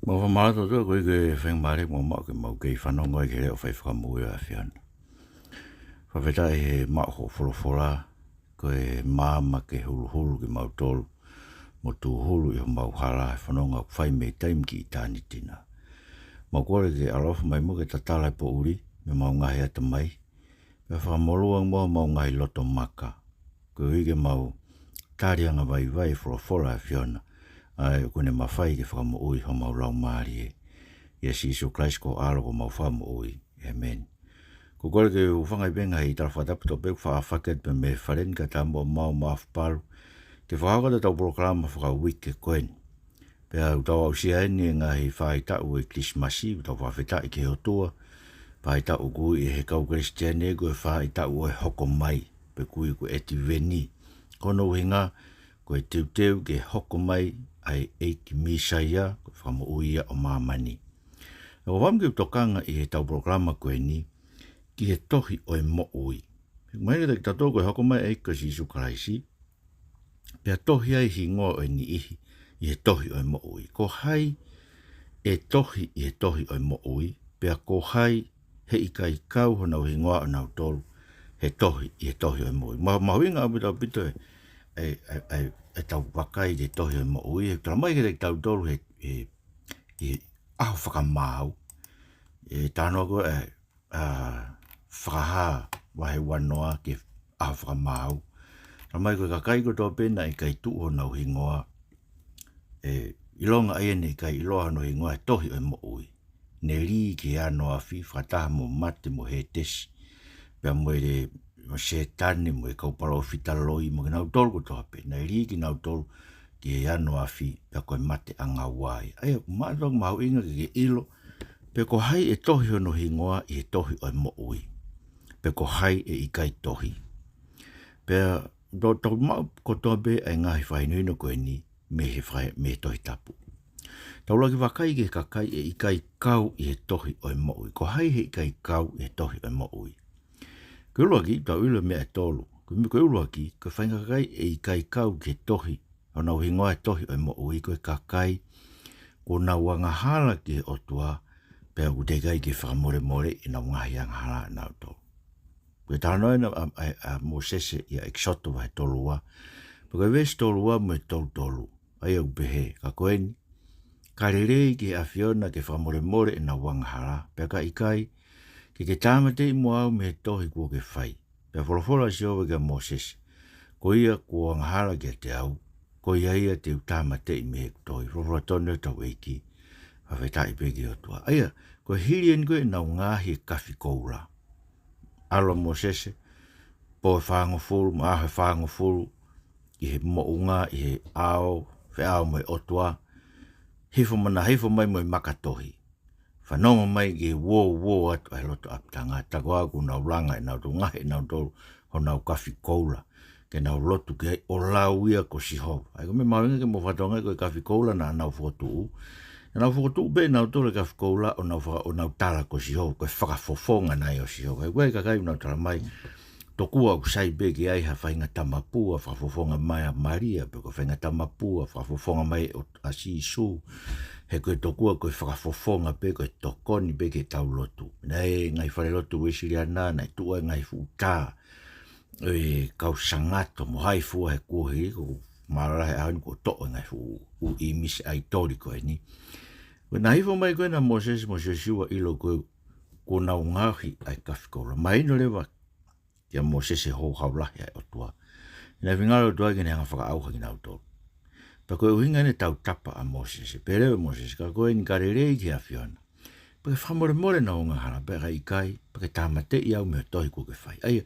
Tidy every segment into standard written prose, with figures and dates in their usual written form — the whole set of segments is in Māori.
Mo fa mala to ko ke feng mare mo ma ke mo ke fa no ngoi ke le fa fa mo ya fian. Fa veta e ma ho fora ko e ma ke hulu ke mau tol mo tu hulu e mau hala fa no nga fa me time ki tani tina. Mo ko ke alof mai mo ke tatala po uri me mau nga ya mai. Pe fa mo luang mo mau ngai loto maka. Ko i ke mau tarianga vai fora fiona. Ai kone mawhai ke whakamo ui ho mau lau maari e. Yes, Isu Christ ko alo ko mau whakamo ui. Amen. Ko kore ke uwhangai benga i tala whatapu to pek whaafaket pe me wharen ka tambo mau maafapalu. Ke whakakata tau proklama whakawik ke koen. Pe au tau au siaeni e ngahi whaitau e Krismasi, tau whawheta i ke hotua. Whaitau kui e he kau Christiane ko e whaitau e hoko mai. Pe kui ko eti veni. Kono hinga ko e teu ke hoko mai ai eiki misaia ko whamo uia o mamani. E o wamke tokanga i he tau programa koe ni ki he tohi o e mo ui. Mai ki tato koe hoko mai eika si Isu Kraisi. Pea tohi ai hingoa o e ni ihi i he tohi o e mo ui. Ko hai e tohi i he tohi o e mo ui. Pea ko hai he ikai kau honau hingoa o nau tolu. He tohi i he tohi o e mo ui. Mahuinga apu tau pito e tau wakai de tohi mo ui e tala mai ke tau tolu e aho whakamau e tano ko whakaha wahe wanoa ke aho whakamau tala mai ko kakai ko tō pena e kai tuho nau hingoa ilonga aene kai iloha no hingoa e tohi o mo ui ne ri ke anoa fi whataha mo mate mo he tesi pia mo e mo setane mo e kauparo fitaloi mo nau tolu ko tope na ri ki nau tolu ki ano afi pe koe mate anga wai ai mato mau inga ki ilo pe ko hai e tohi no hingoa e tohi o mo ui pe ko hai e ikai tohi pe do mau ko tope ai ngai fai no ko ni me he fai me tohi tapu tau lagi wakai ke kakai e ikai kau e tohi o mo ui ko hai he ikai kau e tohi o mo ui ko lagi tau ilo me tolu ko lagi ko whainga kai e ikai kau ke tohi o nau hingoa e tohi o mo ui ko e kakai ko nau anga hala ke o tua pea utekai ke whakamore i nau ngahi anga hala nau tolu ko e tano a mo sese i a eksoto vai tolua ko e ves tolua mo e tolu ai au behe ka koeni ka rerei ke a fiona ke whakamore i nau anga hala pea ka ikai ke tāmate i mo au me tohi kua ke whai. Pea wholofola si owe ke Moses. Ko ia kua ngahara ke te au. Ko ia te tāmate i me tohi. Wholofola tonu tau eiki. Whawhetai peki o tua. Aia, ko hirien koe nau ngahi e kawhi koura. Alo Moses. Po e whaango fulu, maahe whaango fulu. I he mounga, i he ao. Whe ao mo e otua. Hifo mai mo e makatohi. Whanonga mai ke wo atu ai loto aptanga. Tako aku nau langa e nau tu ngahe nau tolu ho nau kawhi koula. Ke nau lotu ke o lau ia ko si hou. Ai kome mawinga ke mo whatonga ko e kawhi koula na nau whotu. E nau whotu be nau tolu kawhi koula o nau tala ko si hou. Ko e whakafofonga nai o si hou. Ai koe kakai nau tala mai. Tokua ku sai be ke ai ha whainga tamapua whakafofonga mai a Maria. Pe ko whainga tamapua whakafofonga mai a si Isu. He koe tokua koe whakafofonga pe koe tokoni pe ke tau lotu. Nei ngai whare lotu wesiri ana, nei tua ngai futa. E kau sangato mo hai fua he kuhi, ko mararahe aun ko toa ngai fu u imis ai tori koe ni. Koe na hifo mai koe na Moses ua ilo koe ko nau ngahi ai kawhikola. Mai no lewa kia Moses ho haulahi ai otua. Nei wingaro tua ki neanga whakaauha ki nau tolu. Pa koe uhinga ne tau tapa a Moses. Perewe Moses, ka koe ni karerei ki a Fiona. Pa ke whamore na unga hana, pa ka ikai, pa ke tamate i au me tohi ko ke whai. Ai,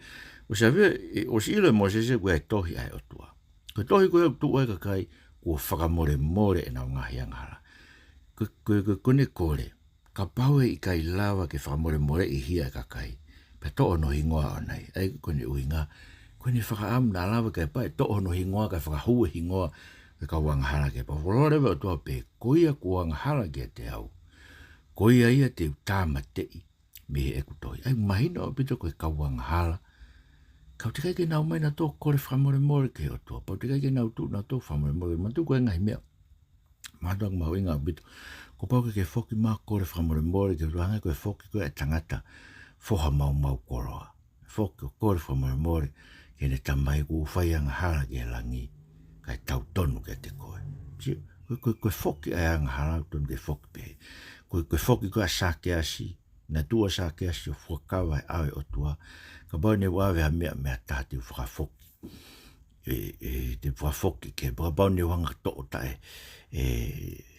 o sa vea, o si ilo Moses koe e tohi ai o tua. Koe tohi koe au tua ka kai, kua whakamore e na unga hi anga hana. Koe kone kore, ka paue i kai lawa ke whakamore i hia ka kai. Pa to ono hingoa o nei. Ai, kone uhinga, kone whakaamu na lawa kai pa, to ono hingoa ka whakahue hingoa, ka wanga hala ke pa wholore wa tua pe koia ku wanga hala ke te au koia ia te utama tei me e kutoi ai mahina o pito koe ka wanga hala ka te kai ke nau mai na tō kore whamore more ke o tua pa te kai ke nau tu na tō whamore more ma tu koe ngai mea Mahadang mau inga bito. Ko pau ke foki ma kore whamore more ke ruanga koe foki koe e tangata foha mau koroa. Foki o kore whamore more ke ne tamai ku whaianga hara ke langi kai tau tonu ke te koe. Koe foki ai anga hara tonu ke foki pe. Koe foki koe a sake asi, na tua sake asi o whakawa e awe o tua. Ka pau ne wawe ha mea tāti o whakafoki. Te whafoki ke pau ne wanga to tae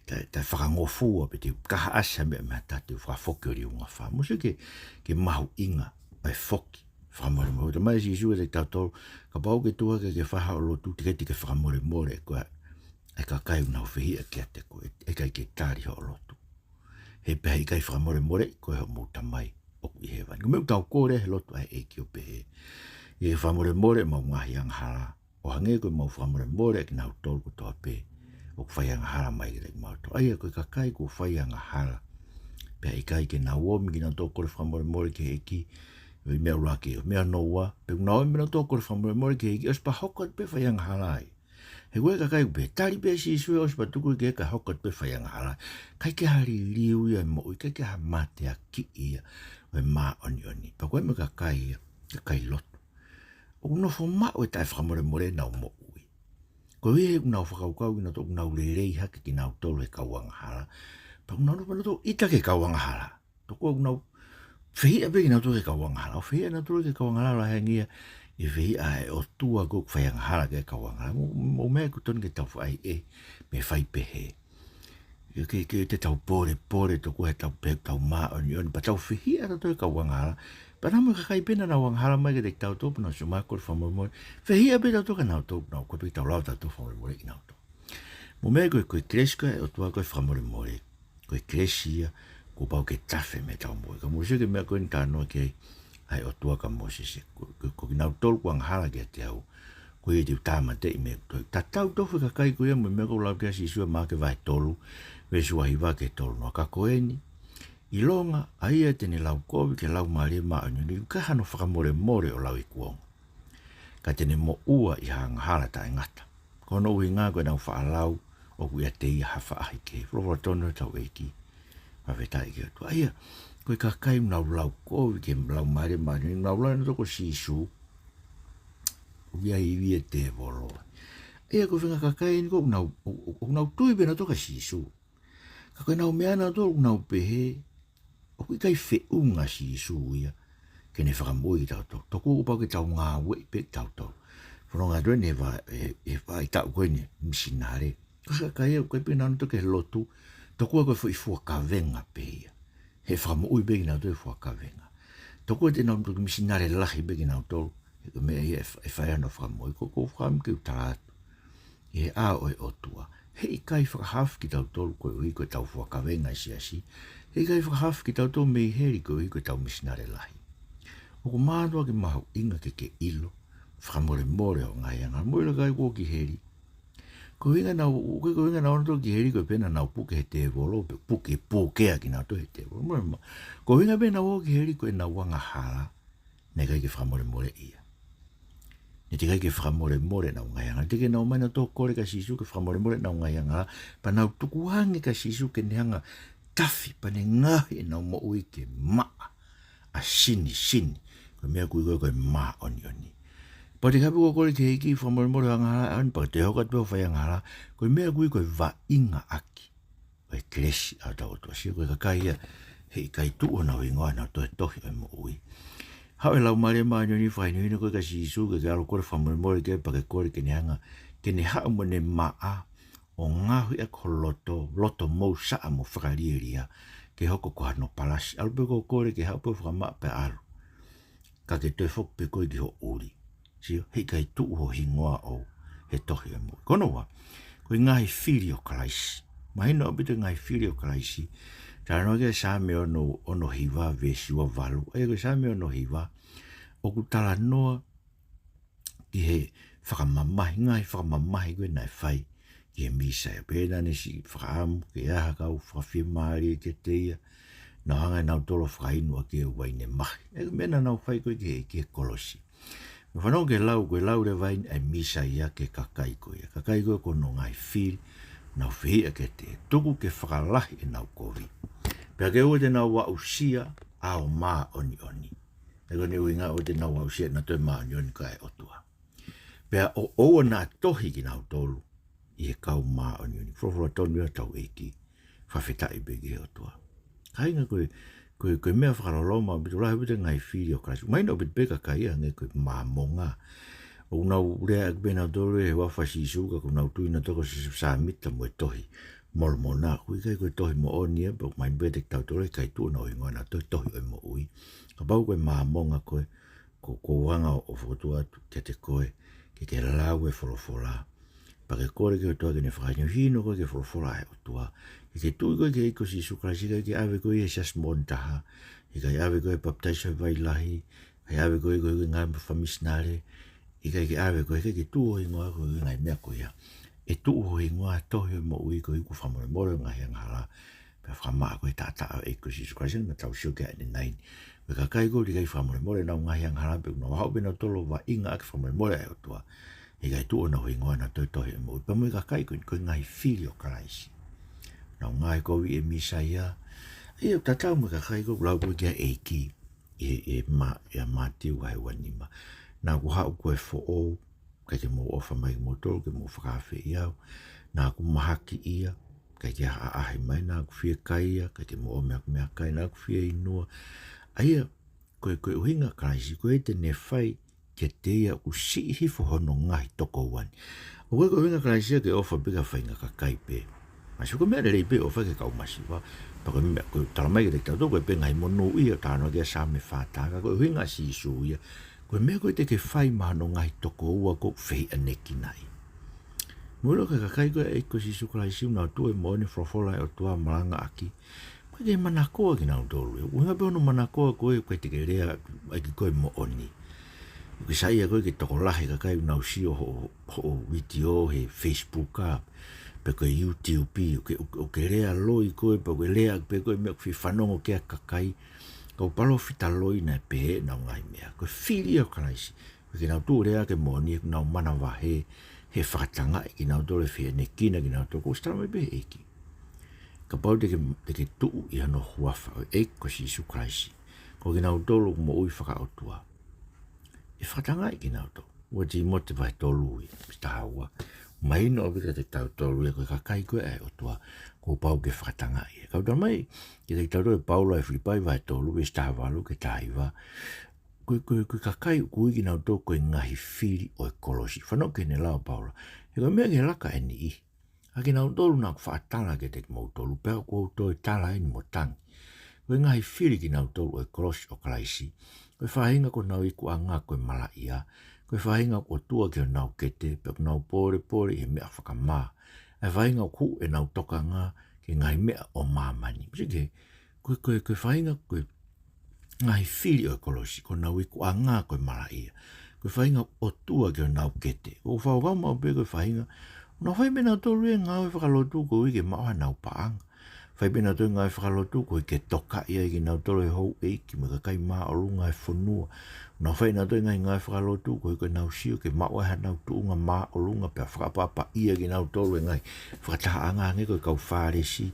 ta whakangofua pe te kaha asa mea tāti o whafoki o riunga wha. Musa ke mahu inga ai foki. Whamore mo. Te mai si sua te tautoro. Ka pau ke tua ke whaha o lotu te keti ke whamore more koe. E ka kai unau whihia kia te koe. E kai ke tāri ho o lotu. He peha i kai whamore more koe ho mouta mai. Oku i he wani. Kumeu tau kore he lotu ai e ki o pehe. I he whamore more mau ngahi ang hara. O hange koe mau whamore more ki nau tolu ko toa pe. O ku whai ang hara mai ki mau to. Aia koe ka kai ko whai ang hara. Peha i kai ke nau omi ki nau tolu kore whamore more ki he ki. I mea urake o mea noua. Pe unau emi nau tolu kore whamore more ki he ki. Os pa hokot pe whai ang hara ai. He koe ka kai pe tari pe si sui os pa tuku ke ka hokot pe whai ang hara. Kai ke hari liu ia mo i kai ke ha mate a ki ia. O e maa oni. Pa koe me ka kai ia. Ka kai lotu. O no fo ma o tai whamore more nau mo ui. Ko he unau whakaukau ki nau tō unau rerei hake ki nau tolu e kauanga hara. Pa unau no pano tō ita ke kauanga hara. Tō unau whihia pe ki nau tō ke kauanga hara. O whihia nau tō ke kauanga hara la hengia. I whihia e o tua kuk whaianga hara ke kauanga hara. Mo mea kutoni ke tau whai e. Me whai pehe. Ke te tau pore tō he tau pe tau maa oni. Pa tau whihia nau tō ke kauanga hara. Panamo ka kai pena na wang hala mai ke te tau tōpu na suma kore whamore more. Whihia pe tau toka nau tōpu nau. Koe pe tau lau tau tō whamore more ki nau tō. Mo mea koe kresi koe o tua koe whamore more. Koe kresi ia ko pau ke tafe me tau more. Ka mose ke mea koe ni tānoa ke ai o tua ka mose se. Ko ki nau tōlu wang hala ke te au. Koe e te utama te i me koe. Ta tau tofu ka kai koe mo mea koe lau kia si sua maa ke vai tolu. Vesu wahiwa ke tolu no ka koe ni. I longa, aia tene lau kovi ke lau maare maa ni ka hano whakamore more o lau i kuonga. Ka tene mo ua i hanga hala ta e ngata. Kono ui ngā koe nau whaalau o kuia te ia hawha ahi ke. Roro tono tau eiki. Mawhetai ke atu. Aia, koe ka kai nau lau kovi ke lau maare maa ni nau lau na toko sisu. Uia i via te volo. Aia koe whenga ka kai ni ko unau tui bena toka sisu. Ka koe nau mea na toko unau pehe. O kui kai whiunga si suia, ke ne whakamoi tau tau. Toko upau ke tau ngā wei pe tau tau. Whanonga doi ne vai tau koe ne misinare. Kosa kai au koe pe nanu toke he lotu, toko koe fui fuakavenga pe ia. He whakamoi pe ki nau toi fuakavenga. Toko te nau toke misinare lahi pe ki nau tau. E koe mea ia e whai ano whakamoi. Koko whakam ke utaratu. E a oi o tua. Hei kai whakahaf ki tau tolu koe ui koe tau fuakavenga si asi. Hei kai whakahaf ki tau tō mei heri koe ui koe tau misinare lahi. O ko mātua ke mahu inga ke ilo. Whakamore more o ngai anga. Moira kai kua ki heri. Ko inga nau tō ki heri koe pena nau puke he te volo. Puke pōkea ki nau tō he te volo. Ko inga pena o ki heri koe nau wanga hala. Ne kai ke whakamore more ia. Ne te kai ke whakamore more nau ngai anga. Te ke nau maina tō kore ka sisu ke whakamore more nau ngai anga. Pa nau tukuhangi ka sisu ke neanga tafi pane ngahi nau mo ui ke maa. A sini. Koe mea kui koe maa oni. Pa te kapi kore ke hiki whamore more hanga hala. Ani pa te hokat peo whai hanga hala. Koe mea kui koe va inga aki. Koe kresi a tau toa. Sia koe kakai ia. Hei kai tuo nau hingoa nau tohi o mo ui. Hau e lau mare maa ni whai ni koe ka sisu. Ke alo kore whamore more ke pa ke kore ke ne hanga. Ke ne hao mo ne maa. O ngahui e ko loto mou saa mo whakarieria ke hoko ko hano palasi. Alupe ko kore ke haupe whakamaa pe alu. Ka ke toi whok pe koe ki ho uri. Sio, hei kai tuu ho hingoa o he tohi e mo. Kono wa, koe ngahi whiri o kalaisi. Mahina o bite ngahi whiri o kalaisi. Tāno ke sāme ono hiwa vesiwa valu. Ea koe sāme ono hiwa. O ku tala noa ki he whakamamahi. Ngahi whakamamahi koe nai whai. Ki he misa e pēna ne si whakaamu, ke aha kau whawhimaari ke teia, na hanga nau tolo whakainua ke waine mahi. E mena nau whai koe ke kolosi. Me whanau koe lau re wain ai misa ia ke kakai koe. Kakai koe kono ngai whiri, nau whia ke te tuku ke whakalahi e nau kovi. Pea ke ua te nau wa usia ao maa oni oni. Ego ni uinga o te nau wa usia na toi maa oni oni ka e otua. Pea o oa nā tohi ki nau tolu i e kau maa oni oni. Frofora tonu ia tau eki whawhetai begi e otua. Kainga koe mea whakaroloma o bitu rahi wite ngai whiri o Christ. Maina o bitu beka ka ia nge koe maa monga. O nau rea ak bena tolu e wafa si suka ko nau tuina toko si sa mita mo e tohi. Molo mo nā kui kai koe tohi mo oni e pok main betek tau tolu e kai tua no ingoa na tohi o mo ui. Ka pau koe maa monga koe ko wanga o whakotua ke te koe ke lau e wholofola. Pa ke kore ke o toa ke ne whakainyo hino koe ke wholofola e o tua. Ke tui koe ke iko si sukrasi ke ave koe e sias montaha. Ke ave koe baptaiso e vai lahi. Ke ave koe koe ngai mwhamisnare. Ke ave koe ke tuo ingoa koe ngai mea koe ia. E tuo ingoa tohi o mo ui koe iku whamore moro ngai anghala. Pea whamaa koe tātaa e iko si sukrasi na tau sio ke ane naini. Koe ka kai koe kai whamore moro nau ngai anghala. Pea kuna wahau bina tolo wa inga ake whamore moro e o tua. Kai tuo na ingoa na toi tohi o mo ui. Pea mo ka kai koe ngai whiri o karaisi. Nau ngai koe e misa ia. E o tatau mo ka kai koe lau koe kia eiki. E mātiu hai wanima. Nā ku hau koe fo'o, kai te mo ofa mai mo tolu, ke mo whakawhi iau. Nā ku mahaki ia, kai te haahi mai, nā ku whia kai ia, kai te mo o mea kai, nā ku whia inua. Aia, koe uhinga karaisi, koe te ne whai, ke te ia u si hifo hono ngahi toko wani. O koe uhinga karaisi ke ofa bika whainga ka kai pe. Masi koe mea rei pe ofa ke kau masi wa. Pa koe mea, koe talamai ke te tau, koe pe ngai monu ia, tāno kia sa me whātaka, koe uhinga si isu ia. Koe mea koe te ke whai mahano ngai toko ua ko whei aneki nai. Muro ka kai koe e ko si sukurai siu nau tue mo ni whawhola e o tua maranga aki. Koe ke manakoa ki nau tolu. Uhinga pe ono manakoa koe te ke rea aki koe mo oni. Koe saia koe ke toko lahi ka kai nau si o video he Facebook ka. Pe koe YouTube o ke rea loi koe pa koe rea pe koe mea koe whanongo kia kakai. Kau palo fita loi na pe na ngai mea. Ko whiri o karaisi. Ko nau tū rea ke moni e nau mana wahe he whakatanga e ki nau tōre whia ne kina ki nau tō. Ko stara mai pe eki. Ka pau te ke tuu i ano huafa o eik ko si isu karaisi. Ko ki nau tōlu mo ui whakaotua. E whakatanga e ki nau tō. Ua ti mo te vai tōlu i. Pita haua. Mai no bika te tau tōru e koe ka kai koe e o tua ko pau ke whakatanga i. Kau tau mai, ki te tau e Paulo e whipai vai tōru e stawalu ke tāiwa. Koe ka kai kui ki nau tō koe ngahi whiri o e kolosi. Whanau ke ne lao Paulo. E koe mea ke laka e ni i. A ki nau tōru nā ku whaatala ke te mou tōru. Pea ko tō e tala e ni mo tangi. Koe ngahi whiri ki nau tōru o e kolosi o karaisi. Koe whahinga ko nau iku a ngā koe mala ia. Koe whahinga ko tua ki o nau kete, pe nau pore he mea whakamā. E whahinga ku e nau toka ngā ke ngai mea o māmani. Pise koe whahinga koe ngai whiri o kolosi, ko nau iku a ngā koe mara ia. Koe whahinga o tua ki o nau kete. Ko whawama o pe koe whahinga, nau whai mena tōru e ngā e whakalotu ko i ke maua nau paanga. Whai mena tōru ngā e whakalotu ko i ke toka ia i ki nau tōru e hou eiki, me ka kai mā o runga e whanua. Nau whai nā tōru ngā e whakalotu ko i ke nau sio ke maua e nau tuunga mā o runga pia whakapapa ia ki nau tōru e ngai. Whakataha anga nge koe kau whāresi,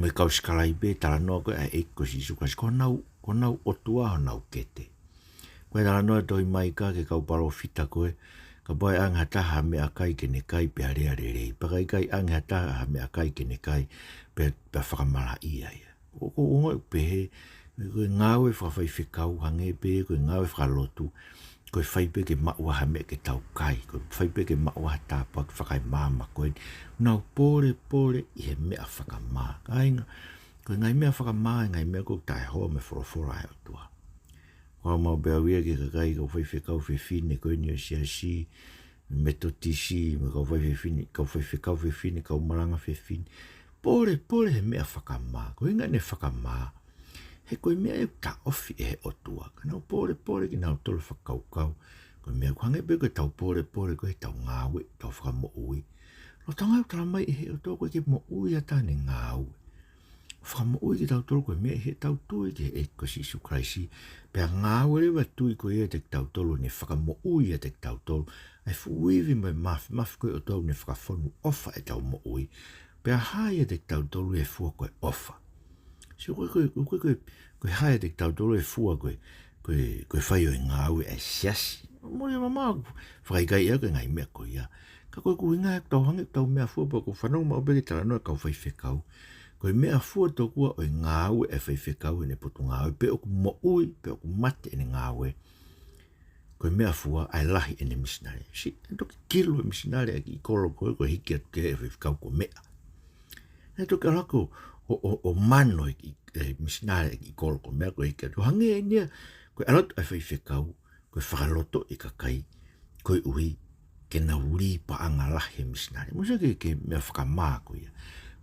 me kau skalai be tala noa koe e eiko si sukas. Ko nau o tua ho nau kete. Koe tala noa toi mai ka ke kau paro fita koe, ka boe anga taha me a kai ke ne kai pe a rea rei. Pakai kai anga taha me a kai ke ne kai pe whakamara ia ia. Ko unga u pehe, koe ngāwe whawhai whikau hange pe, koe ngāwe whakalotu, koe whaipe ke maua ha me ke tau kai, koe whaipe ke maua ha tāpa ke whakai māma koe. Nau pore i he mea whakamā. Kainga, koe ngai mea whakamā, ngai mea koe tai hoa me whorofora e o tua. Koe mau bea wia ke kakai kau whaifekau whine koe ni o siasi, metotisi, me kau whaifekau whine, kau maranga whine. Pore he mea whakamā, koe ngai ne whakamā. He koe mea e ta ofi e o tua. Ka nau pore ki nau tolo whakaukau. Koe mea kuhange pe koe tau pore koe tau ngāwe, tau whakamo ui. Lo tanga u tala mai he o tō koe ke mo ui ata ne ngāwe. Whakamo ui ki tau tolo koe mea he tau tui ke e ko si su kraisi. Pea ngāwe rewa tui koe e te tau tolo ne whakamo ui e te tau tolo. Ai fuivi mai mafi koe o tau ne whakafonu ofa e tau mo ui. Pea haia te tautolu e fua koe ofa. Si koe haia te tautolu e fua koe whai o i ngā au e siasi. Mori mama, whaikai ea koe ngai mea koe ia. Ka koe kui ngā e tau hangi tau mea fua pa ko whanau mau beke tala noa kau whai whekau. Koe mea fua tō kua o i ngā au e whai whekau e ne potu ngā au. Pe oku mo ui, pe oku mate e ne ngā au e. Koe mea fua ai lahi e ne misinare. Si, e toki kilo e misinare e ki kolo koe hiki atu ke e whai whekau ko mea. E toki alako o mano e misinare e ki kolo ko mea koe hiki atu. Hange e nia, koe alatu ai whai whekau, koe whakaloto i kakai, koe ui, ke na uri pa anga lahi e misinare. Musa ke mea whakamā koe ia.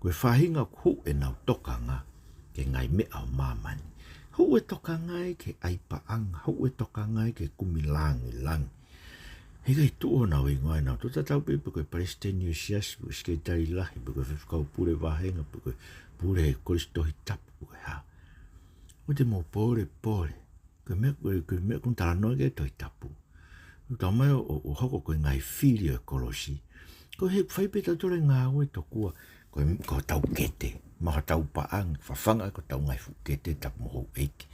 Koe whahinga hu e nau toka ngā, ke ngai mea o māmani. Hu e toka ngai ke aipa anga, hu e toka ngai ke kumilangi langi. Hei tuo nau i ngoai nau, tota tau pepe koe palestini o sias, koe sketari lahi, koe whiwhikau pure wahenga, koe pure koristohi tapu, koe ha. O te mō pore, koe mea kun tala noa ke toi tapu. Tau mai o hoko koe ngai whiri o kolosi. Koe he whaipeta tore ngā ue to kua, koe tau kete, maha tau paang, whawhanga ko tau ngai fu kete tapu moho eiki.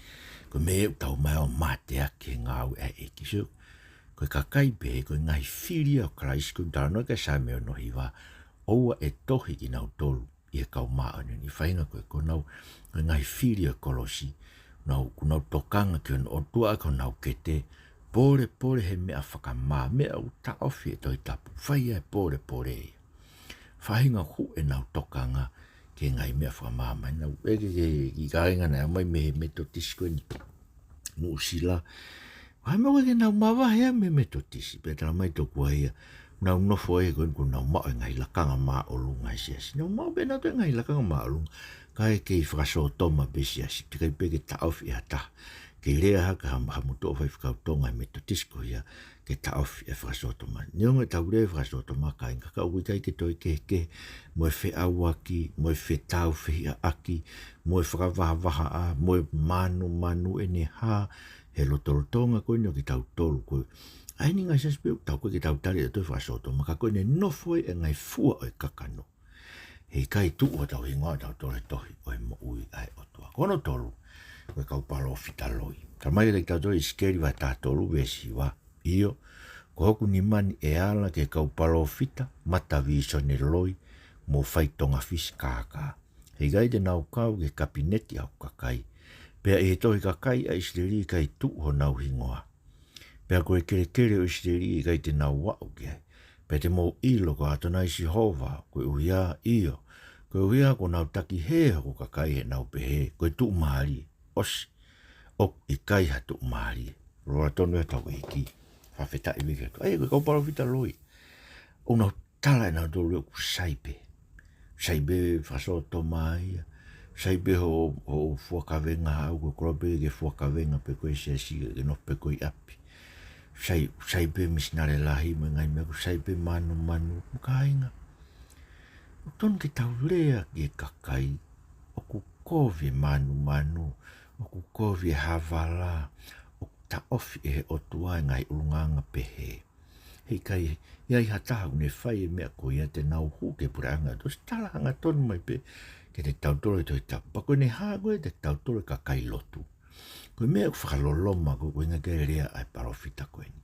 Koe mea tau mai o mate ake ngā ue e eiki. So, koe kakai pe, koe ngai whiri o Christ, koe tala noa ke sa mea nohi wā, oua e tohi ki nau tolu, i e kau maa ane, ni whainga koe nau, koe ngai whiri o kolosi, kunau tokanga ki o tua ko nau kete, pore he mea whakamā, mea u ta ofi e toi tapu, whaia e pore e. Whahinga hu e nau tokanga ke ngai mea whakamā mai, nau eke i kāinga nei, mai me he metotisi koe ni musila. Whai mau eke nau mawa hea me metotisi, pe tala mai toku hea, nau nofo e koe nau mao e ngai lakanga maa olunga e siasi. Nau mao pe nau te ngai lakanga maa olunga, ka e kei whakasotoma pe siasi, te kai peke ta ofi e hata. Ke rea haka hamuto whai whakau tonga e metodisko ia ke ta ofi e whakasotoma. Nionga tau rea whakasotoma ka inga ka uikai ke toi ke mo e whe awaki, mo e whe tau whehia aki, mo e whakavaha a, mo e manu e ne ha, he lotorotonga koe nio ki tau tolu koe. Aini ngai saspe tau koe ki tau tari e toi whakasotoma, ka koe ne nofoi e ngai fua o e kakano. Hei kai tu o tau hingoa tau tole tohi o e mo ui ai o tua. Kono tolu. Koe kau palo fitaloi. Ka mai rei tau toi skeri wa tātolu vesi wa. Io, ko hoku ni mani e ala ke kau palo fita, mata viso ne loi, mo whaitonga fisi kākā. Hei gai te nau kau ke kapineti au kakai. Pea e tohi kakai a isleri kai tu ho nau hingoa. Pea koe kere o isleri kai te nau wau ke ai. Pea te mou ilo ko atona isi hova, koe uia io. Koe uia ko nau taki he ho kakai he nau pehe, koe tu maari. Osi, o ikai hatu maari. Roa tonu e tau eki. Whawheta i wike. Ai, koe kau paro fita loi. O nau tala e nau tolu ku saipe. Saipe whasoto mai. Saipe ho fuakavenga au koe krope ke fuakavenga pe koe siasi ke no pe koe api. Saipe misinare lahi me ngai me ko saipe manu. Mukainga. O tonu ke tau lea ke kakai. O ku kovi manu. O ku kovi havala, o ta ofi e o tua ngai ulunganga pehe. Hei kai, iai hataha une whai e mea ko ia te nau hu ke puranga, to stala hanga tonu mai pe, ke te tautore toi tapu. Pako ne hagoe te tautore ka kai lotu. Koe mea whakaloloma ko koe ngake rea ai parofita koe ni.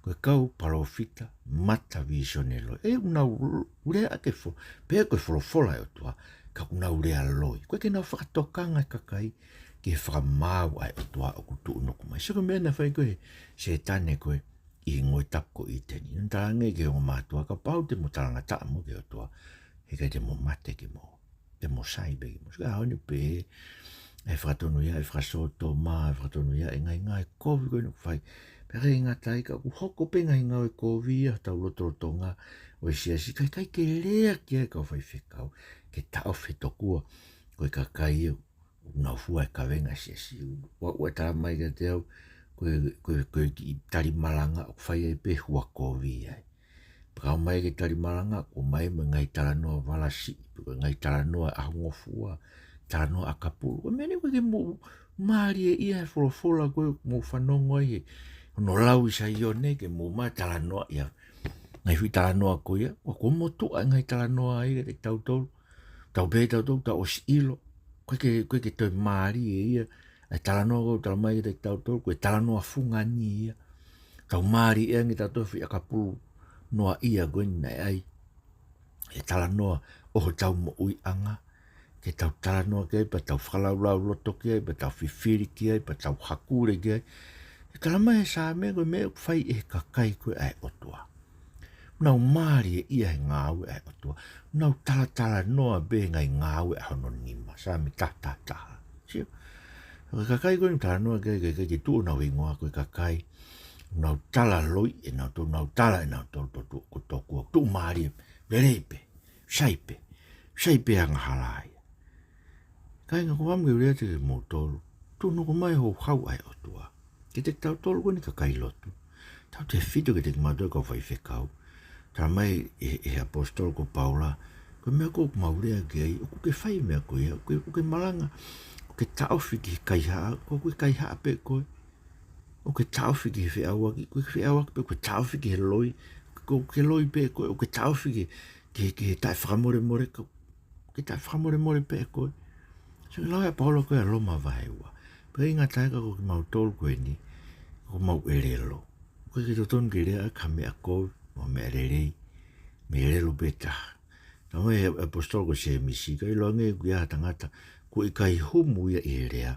Koe kau parofita, mata visionelo. E unau urea ake fo, pe koe folofola e o tua, ka unau urea loi. Koe ke nau whakatokanga kakai, ke whakamau ai o tua o kutu unoku mai. Saka mea na whai koe se tane koe i ngoi tapko i teni. Ntarange ke o mātua ka pau te mo taranga taa mo ke o tua. He kai te mo mate ke mo. Te mo saibe ke mo. Saka haoni pe e whakatonu ia, e whakasoto maa, e whakatonu ia, e ngai kovi koe nuku whai. Pere i ngā taika, ku hoko pe ngai ngau e kovi ia, tau lotorotonga o e siasi. Kai ke rea kia e kau whai whekau. Ke tau whetokua koe kakai iu. Nau fua e kawenga siasi. Ua tā mai ka te au, koe ki tari malanga o whai e pe hua kovi ai. Pakau mai ke tari malanga, ko mai me ngai taranoa walasi, koe ngai taranoa ahungo fua, taranoa akapulu. Koe mene koe ke mo maari e ia e wholofola koe mo whanongo e. No lau isa ione ke mo mai taranoa ia. Ngai hui taranoa koe ia, ko mo tua ngai taranoa ai te tautolu. tau pe tau o si ilo, koe ke toi maari e ia, ai talanoa ko tala mai te tau tolu, koe talanoa funga ni ia, tau maari e ngi tau tofi a kapulu noa ia koe nai ai, e talanoa oho tau mo ui anga, ke tau talanoa ke pa tau whakalaulau loto ke, pa tau whiwhiri ke, pa tau hakure ke, e tala mai sa me koe me whai e kakai koe ai otua. Nau maari e ia he ngāwe ai otua. Nau tala noa be ngai ngāwe a hono nima. Sa mi taha. Sio. Koe kakai koe ni tala noa ke tuu nau ingoa koe kakai. Nau tala loi e nau tala e nau tolu ko toku. Tuu maari e lereipe. Saipe anga halai. Kai ngā kua mga urea te mō tolu. Tuu nuku mai ho hau ai otua. Ke te tau tolu koe ni kakai lotu. Tau te whito ke te kimatua kau whai whekau. Tā mai e apostol ko Paula, ko mea ko maurea ke ai, o ke whai mea koe, o ke malanga, o ke taofi ki kai haa, ko ke kai haa pe koe, o ke taofi ki he awaki, ko ke he awaki pe, ko ke taofi ki he loi, ko ke loi pe koe, o ke taofi ki he tai whakamore ko, ke tai whakamore pe koe. So ke lau e Paula koe a loma vahewa, pe inga taika ko ke mautolu koe ni, ko mau erelo, ko ke totonu ke rea ka mea koe, o me rerei, me relo beta. Nā mai apostol ko se misi, kai loange ku ia tangata, ko ikai humu ia i rea,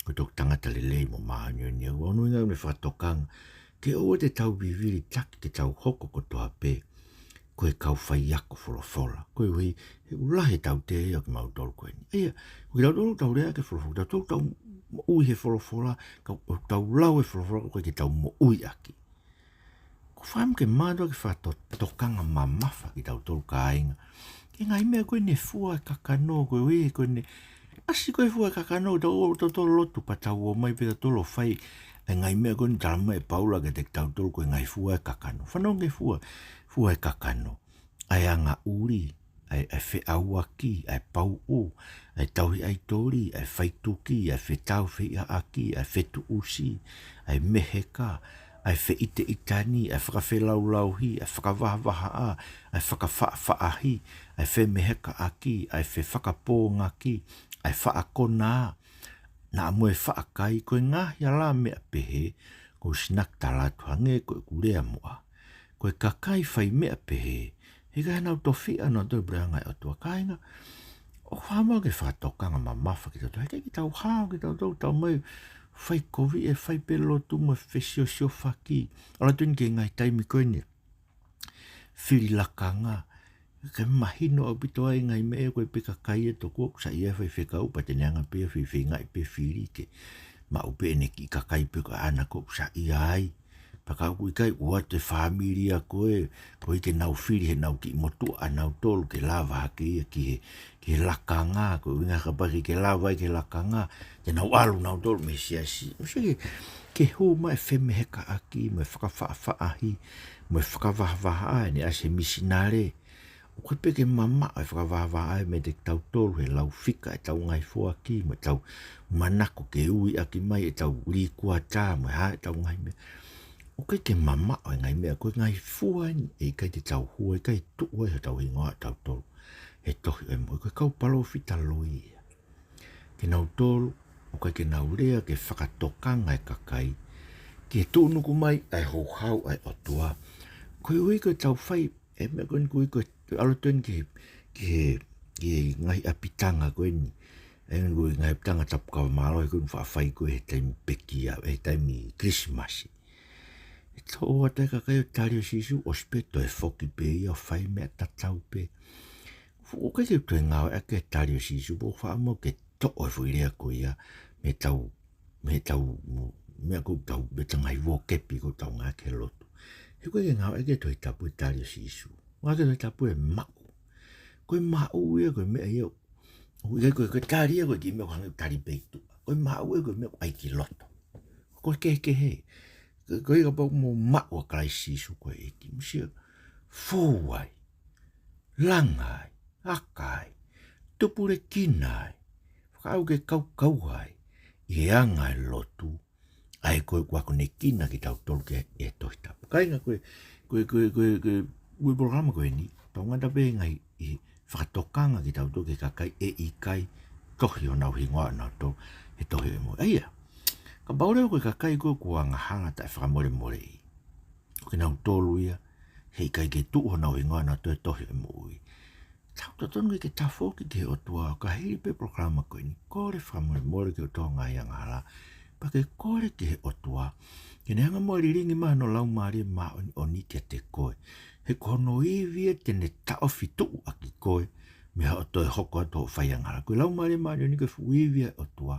ko tok tangata lelei mo mahanyo ni, o anu inga me whatokanga, ke oa te tau biviri taki te tau hoko ko toa pe, ko e kau whai ako wholofola, ko e hui, he ulahe tau te ea ki mautolu koe ni. Eia, ko i tau tau rea ke wholofola, tau ui he wholofola, tau lau he wholofola, ko e ke tau mo ui aki. Whaam ke mātua ki whatokanga mamafa ki tau tolu ka inga. Ke ngai mea koe ne fua kakano, koe ui koe ne... Asi koe fua kakano, tau tolu lotu pa tau o mai peta tolo whai. E ngai mea koe ni talama e Paula ke te tau tolu koe ngai fua kakano. Whanau ke fua kakano. Ai anga uri, ai whi awaki, ai pau o, ai tauhi ai tori, ai whaituki, ai whi tau whi aki, ai whetu usi, ai meheka, ai whi ite itani, ai whakawhelauhi, ai whakawahavaha a, ai whakawhaahi, ai whi meheka aki, ai whi whakapōngaki, ai whaakona, nā moe whaakai, koe ngahi ala mea pehe, ko sinak talatu hange koe kurea mua. Koe kakai whai mea pehe, he kai nau tofi anō tō breangai o tua kainga, o whamau ke whatokanga mamafa ki tau, hei ki tau hao ki tau mai, whai kovi e whai pelo tu mo whesio sio whaki. Ala tuni ke ngai taimi koe ni. Whiri lakanga. Ke mahino au pito ai ngai mea koe peka kai e toko. Sa ia whai whekau pa te neanga pia whi ngai pe whiri ke. Ma upe ene ki kakai peka ana ko sa ia ai. Paka kui kai ua te familia koe. Koe ke nau whiri he nau ki motu a nau tolu ke lava hake ki he lakanga. Koe winga kapaki ke lava ke lakanga. Te nau alu nau tolu me siasi. Mse ke hu mai wheme heka aki. Me whakawhaahi. Me whakawahavaha ni ase misinare. O koe peke mama ai whakawahavaha me te tau tolu he lau whika e tau ngai fua ki. Me tau manako ke ui aki mai e tau rikua tā. Me ha e tau ngai me. O ke mama o ngai mea koe ngai fua ni e kai te tau hua e kai tuua e tau hingoa tau tolu. He tohi e mo koe kau palo fita loi. Ke nau tolu, o kai ke nau rea ke whakatokanga e kakai. Ke tūnuku mai ai hau ai otua. Koe ui koe tau whai, e mea koe ni koe alotuen ke ngai apitanga koe ni. E koe ngai apitanga tapu kawa malo e koe whawhai koe he taimi pekia, he taimi Christmasi. E tō oa te kakai o tari o sisu, o speto e whoki pe i o whai mea tatau pe. O kai te tue ngāo e ke tari o sisu, po whaamo ke tō o e whuirea ko ia, me tau, mea kou tau, me tangai wō kepi ko tau ngā ke lotu. He koe ke ngāo e ke toi tapu e tari o sisu. Ngā ke toi tapu e mau. Koe mau ia koe mea ia, koe tari ia koe ki mea koe tari peitu. Koe mau ia koe mea koe aiki loto. Koe ke he. Koe ka pau mo maua kai sisu koe e ki msia fōwai, langai, akai, tupure kinai, whakau ke kau ai, i angai lotu, ai koe wako ne kina ki tau tolu ke e tohi tapu. Kai nga koe programa koe ni, tau ngata pe ngai i whakatokanga ki tau tō ke kakai e ikai tohi honau hingoa nā tō he tohi e mo. Eia, ka baureo koe kakai koe kua ngahanga tai whakamore more i. Koe nau tōlu ia, he ikai ke tū honau hingoa nā tō he tohi e mo ui. Tau tatonu ke tafoki ke o tua, ka hiri pe programa koe ni, kore whakamore more ke o tō ngai angahara, pa ke kore ke he o tua, ke neanga mo ringi maha no lau maari maa o ni te te koe. He kono iwia tene taofi tuu aki koe, me hao toi hoko ato o whaiangara. Koe lau maari maa ni koe fuiwia o tua,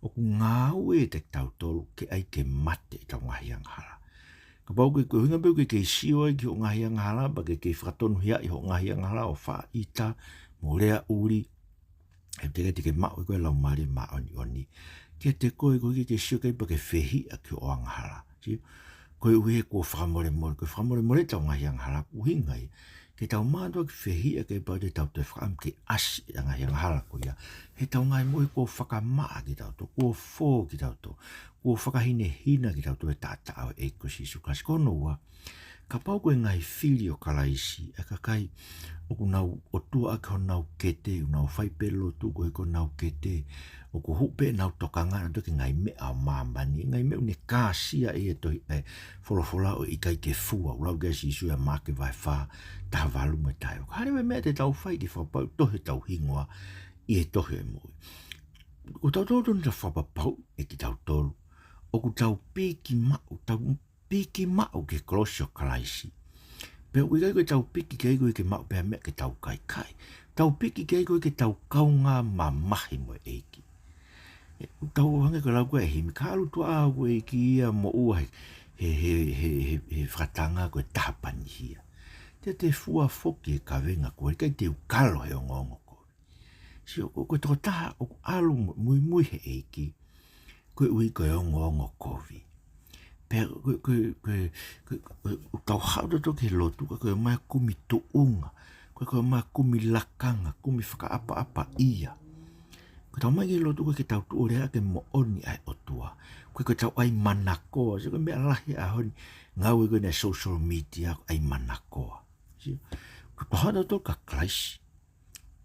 o ku ngāu e te tau tolu ke ai ke mate i tau ngahiangara. Ka pau koe hinga pau ke sio ai ki o ngahiangara, pa ke whakatonu hia i ho ngahiangara o wha ita, mo rea uri, e te ke mao i koe lau maari maa oni. Kia te koe ke sio kai pa ke whehi a ki o angahara. Koe uhe ko whakamore more, koe whakamore more tau ngahiangara ku hingai, ke tau mātua ki whehi a ke pau te tau te whakam ke asi a ngahiangara ko ia. He tau ngai moe ko whakamaa ki tau to, ko fō ki tau to, ko whakahine hina ki tau to e tātao e ko sisu kasi kono ua. Ka pau koe ngai whiri o kalaisi, e ka kai o ku nau o tua ake ho nau kete, o nau whaipelo tu koe ko nau kete, o ku hupe nau tokanga na toki ngai mea o māmbani, ngai mea une kāsia e tohi e wholofola o ikai ke fua, o lau gasi isu e māke vai whā, taha walu me tai. O hare mea te tau whai ki whapau tohi tau hingoa i e tohi e mui. O tau tōru ni ta whapapau e ki tau tōru, o ku tau piki mau, tau piki mau ke kolosio kalaisi. Pea ui kai koe tau piki kai koe ke mau pea mea ke tau kai kai. Tau piki kai koe ke tau kaunga ma mahi mo eiki. Tau hange koe lau koe e himi kālu tua au koe eiki ia mo ua he whakatanga koe tahapani hia. Te fua foki e kawenga koe, kai te ukalo he o ngongo koe. Si o koe toko taha o alu mui he eiki, koe ui koe o ngongo kovi. Pea koe tau hauta toki he lotu, koe mai kumi tuunga, koe mai kumi lakanga, kumi whakaapa ia. Koe tau mai ke lotu koe ke tau tuorea ke mo oni ai otua, koe tau ai manakoa, so koe mea lahi a honi, ngau e koe ne social media ai manakoa. Koe tau hauta toki ka klaisi,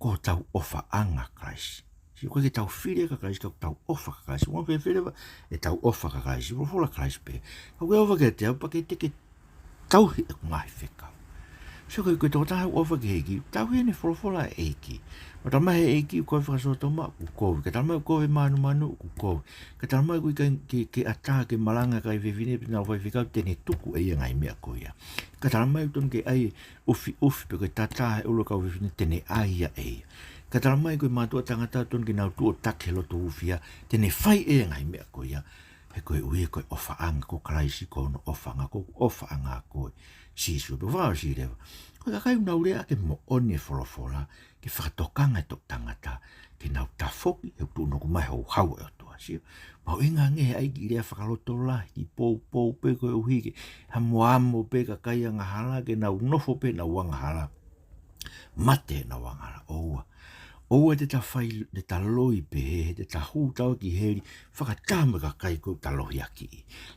ko tau ofa anga klaisi. Koe ke tau whiria ka kaisi, tau ofa ka kaisi. Wang koe whiria e tau ofa ka kaisi, rofola kaisi pe. Koe ofa ke te au, pa ke te ke tau hi e ngai whekau. So koe tau taha ofa ke heki, tau hi ne rofola e eiki. Ma tau mai he eiki, koe whakasoto ma, ku koe. Ka tau mai koe manu, ku koe. Ka tau mai koe ke ata, ke malanga kai whewhine, pe nau whekau, tene tuku e ia ngai mea koe ia. Ka tau mai ton ke ai ufi, pe koe tata e ulo kau whewhine, tene ai ia e ia. Ka tala mai koe mātua tangata ton ki nau tuo take loto uwhia, tene whai e ngai mea koe ia, he koe ue koe ofa anga, ko kalaisi kono ofa anga, ko ofa anga koe sisu, pe whao si rewa. Koe kakai unau rea ke mo oni e wholofola, ke whakatokanga e tok tangata, ke nau tafoki, e tu noku mai hau hau e otua siu. Mau inga nge ai ki rea whakaloto la, ki pou pe koe uhi, ke hamoamo pe kakai anga hala, ke nau nofo pe na wanga hala. Mate na wanga hala, oua. Oua te ta whai, te ta loi pe he, te ta hū tau ki heri, whakatama ka kai koe ta lohi aki.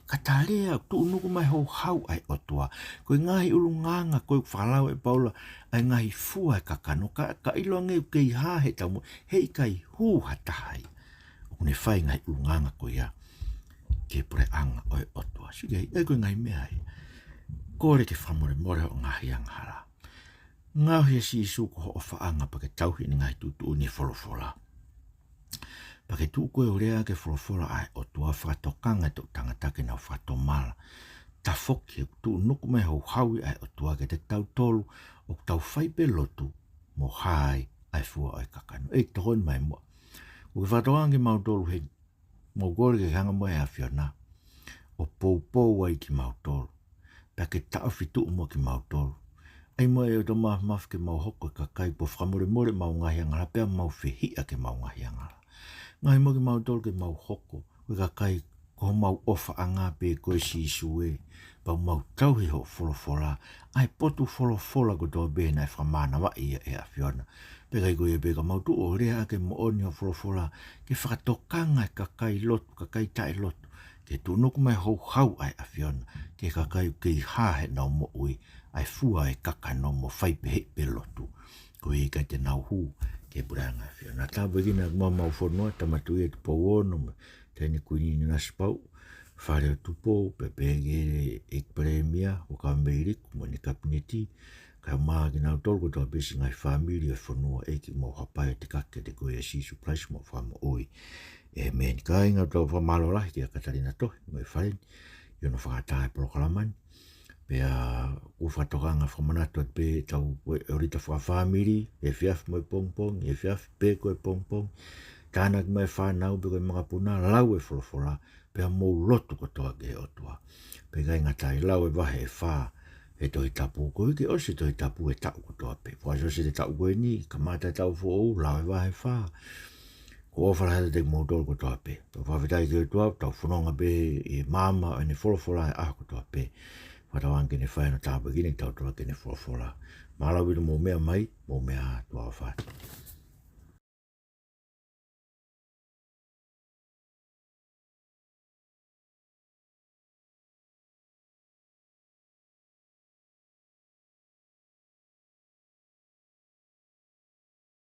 Ka ta rea, tu unuku mai hau ai otua, koe ngahi ulu nganga koe whalau e paula, ai ngahi fua e kakano, ka ilo ngeu kei hahe tau mo, hei kai hū hatahai. O kune whai ngahi ulu nganga koe ia, ke pure anga oi otua. Sige, e koe ngahi mea hei, kore ke whamore more o ngahi angahara. Ngau he si isu ko ho whaanga pa ke tauhi ni ngai tutu ni wholofola. Pa ke tu koe urea ke wholofola ai o tua whakatokanga to tangata ke nau whatomala. Ta whoki e tu nuku mai hau haui ai o tua ke te tau tolu o tau whaipe lotu mo hai ai fua ai kakano. E tohoi mai mua. O ke whatoanga ke mau tolu he mo gore ke hanga moe a whiona. O pou ai ki mau tolu. Pa ke tau fitu mo ki mau tolu. Ai moe e o tō maf ke mau hoko ka kai po whamore mau ngahi angara, pia mau whihia ke mau ngahi angara. Ngahi mo ke mau tolu ke mau hoko, koe ka kai ko mau ofa anga pe koe si isue, pa mau tauhi ho wholofola, ai potu wholofola ko tō bēna e whamana wa ia e a whiona. Pe kai koe e pe ka mau tu o rea ke mo oni ho wholofola, ke whakatokanga e ka kai lotu, ka kai tae lotu, ke tu nuku mai hau ai a whiona, ke ka kai hahe nau mo ui, ai fua e kakano mo whaipe he pe lotu. ko i ka te nau hu ke buranga fia. Nā tā wegina mua mau whanua, tamatu e te pauono, tēne kuini ni naspau, whare o tupo, pepege e premia, o ka meiriku, mo ni kapineti, ka maa ki nau tolko toa besi ngai whamiri e whanua e ki mo hapai te kake te koe e sisu place mo whama oi. E meni ka inga tau whamalo lahi ki a Katarina Tohi, mo e wharen, i ono whakatāe proklaman, pea u whatokanga whamanatu at pe tau orita whamiri, e whiaf mo e pongpong, e whiaf pe koe pongpong, tānak mai whanau pe koe mga puna, lau e wholawhola, pea mou lotu ko toa ke otua. Pe kai ngatai lau e wahe e wha, e toi tapu ko ke o se toi tapu e tau ko toa pe. Pua so se te tau koe ni, ka mata tau fo o, lau e wahe wha. Ko ofara hata te mou ko toa pe. Pa whawhitai ke toa, tau whanonga pe e mama, ene wholawhola e ko toa pe. Whatawang kene whae no tāpa kine, tau toa kene wholawhola. Malawiru mō mea mai, mō mea toa whai.